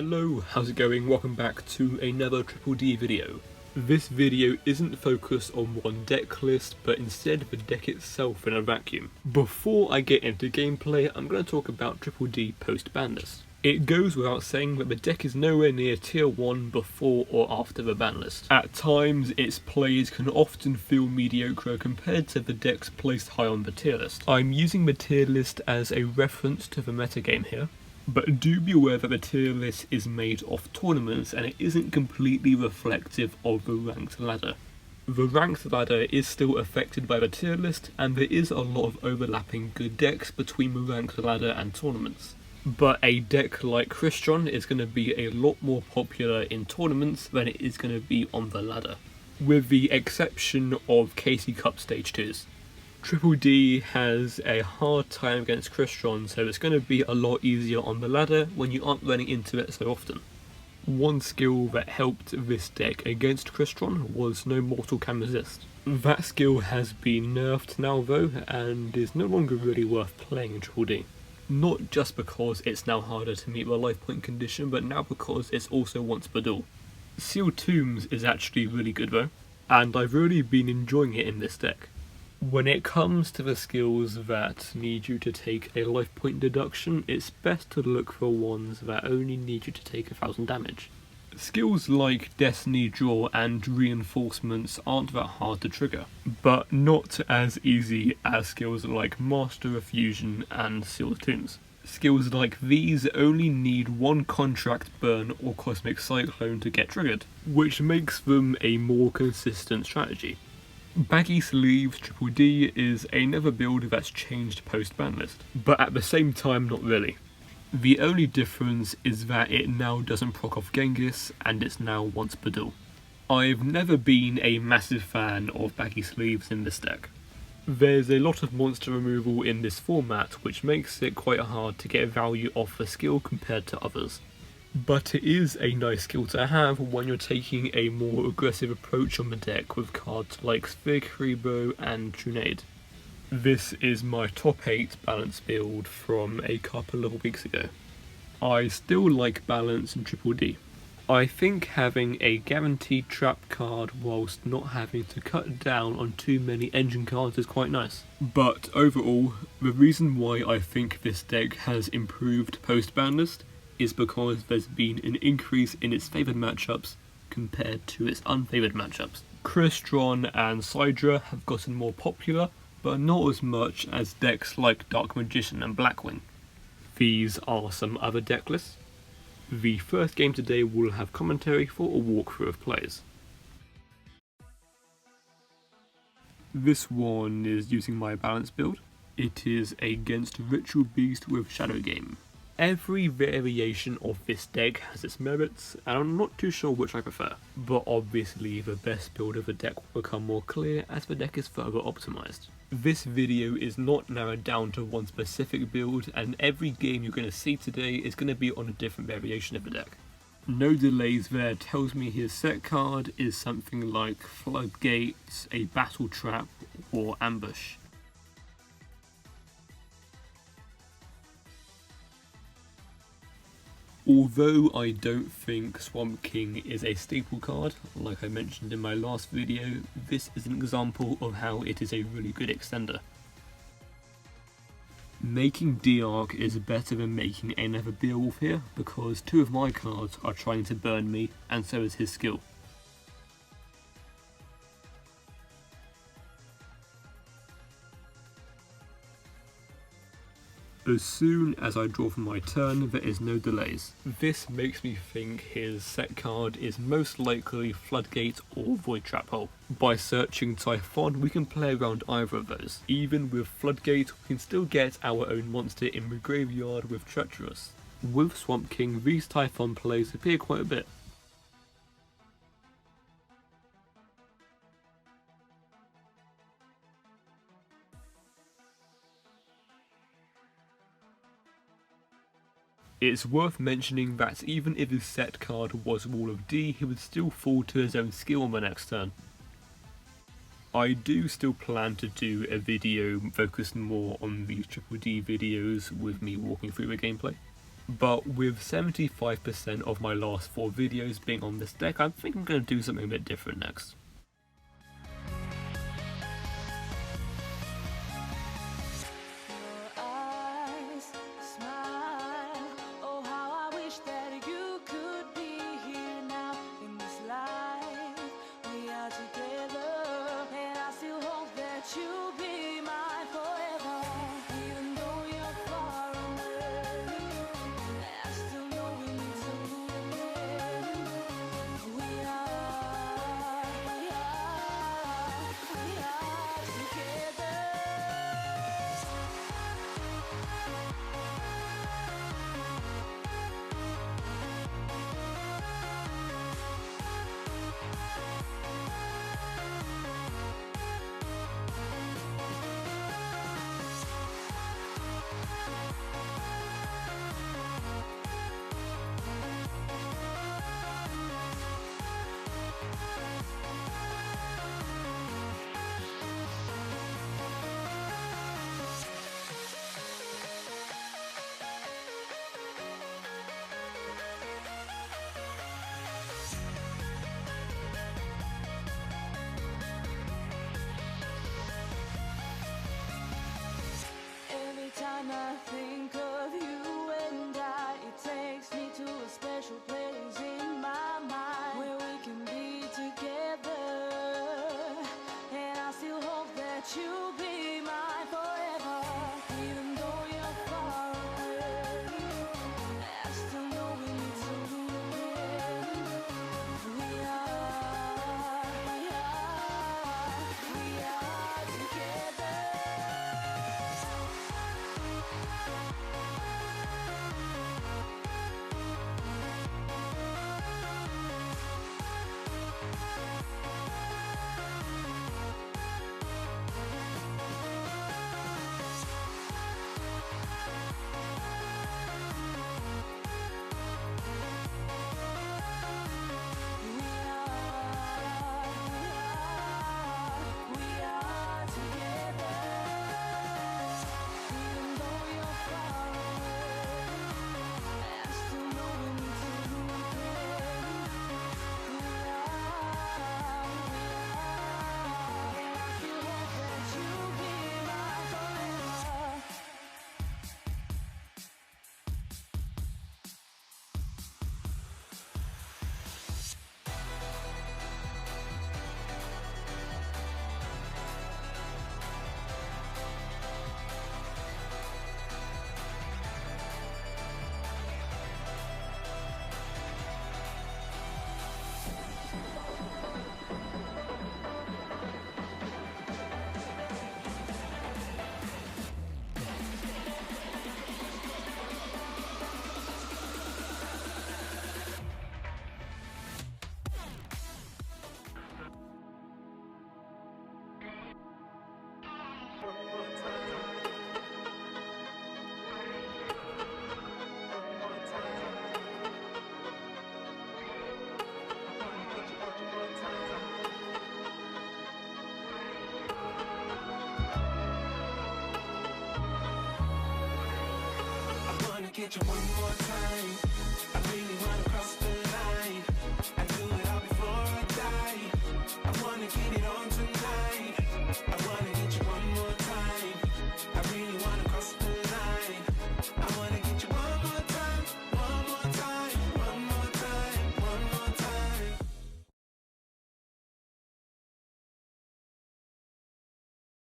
Hello, how's it going? Welcome back to another Triple D video. This video isn't focused on one deck list, but instead the deck itself in a vacuum. Before I get into gameplay, I'm going to talk about Triple D post-banlist. It goes without saying that the deck is nowhere near tier 1 before or after the ban list. At times, its plays can often feel mediocre compared to the decks placed high on the tier list. I'm using the tier list as a reference to the metagame here, but do be aware that the tier list is made of tournaments and it isn't completely reflective of the ranked ladder. The ranked ladder is still affected by the tier list, and there is a lot of overlapping good decks between the ranked ladder and tournaments. But a deck like Christian is going to be a lot more popular in tournaments than it is going to be on the ladder, with the exception of KC Cup Stage 2s. Triple D has a hard time against Christian, so it's going to be a lot easier on the ladder when you aren't running into it so often. One skill that helped this deck against Christian was No Mortal Can Resist. That skill has been nerfed now though, and is no longer really worth playing in Triple D. Not just because it's now harder to meet the life point condition, but now because it's also once per duel. Sealed Tombs is actually really good though, and I've really been enjoying it in this deck. When it comes to the skills that need you to take a life point deduction, it's best to look for ones that only need you to take 1000 damage. Skills like Destiny Draw and Reinforcements aren't that hard to trigger, but not as easy as skills like Master of Fusion and Sealed Tombs. Skills like these only need one Contract Burn or Cosmic Cyclone to get triggered, which makes them a more consistent strategy. Baggy Sleeves Triple D is another build that's changed post-ban list, but at the same time not really. The only difference is that it now doesn't proc off Genghis, and it's now once per duel. I've never been a massive fan of Baggy Sleeves in this deck. There's a lot of monster removal in this format, which makes it quite hard to get value off the skill compared to others. But it is a nice skill to have when you're taking a more aggressive approach on the deck with cards like Sphere Kribo and Trunade. This is my top 8 balance build from a couple of weeks ago. I still like balance in Triple D. I think having a guaranteed trap card whilst not having to cut down on too many engine cards is quite nice. But overall, the reason why I think this deck has improved post-ban list is because there's been an increase in its favoured matchups compared to its unfavoured matchups. Crystron and Sidra have gotten more popular, but not as much as decks like Dark Magician and Blackwing. These are some other deck lists. The first game today will have commentary for a walkthrough of plays. This one is using my balance build. It is against Ritual Beast with Shadow Game. Every variation of this deck has its merits, and I'm not too sure which I prefer, but obviously the best build of the deck will become more clear as the deck is further optimised. This video is not narrowed down to one specific build, and every game you're going to see today is going to be on a different variation of the deck. No Delays there tells me his set card is something like Floodgates, a Battle Trap, or Ambush. Although I don't think Swamp King is a staple card, like I mentioned in my last video, this is an example of how it is a really good extender. Making D-Arc is better than making another Beowulf here, because two of my cards are trying to burn me, and so is his skill. As soon as I draw for my turn, there is no delays. This makes me think his set card is most likely Floodgate or Void Trap Hole. By searching Typhon, we can play around either of those. Even with Floodgate, we can still get our own monster in the graveyard with Treacherous. With Swamp King, these Typhon plays appear quite a bit. It's worth mentioning that even if his set card was Wall of D, he would still fall to his own skill on the next turn. I do still plan to do a video focused more on these Triple D videos with me walking through the gameplay. but with 75% of my last 4 videos being on this deck, I think I'm going to do something a bit different next. Time I think of you and it takes me to a special place in my mind where we can be together, and I still hope that you'll be mine forever. Even though you're far away, I still know we need to again. We are together. Get you one more time.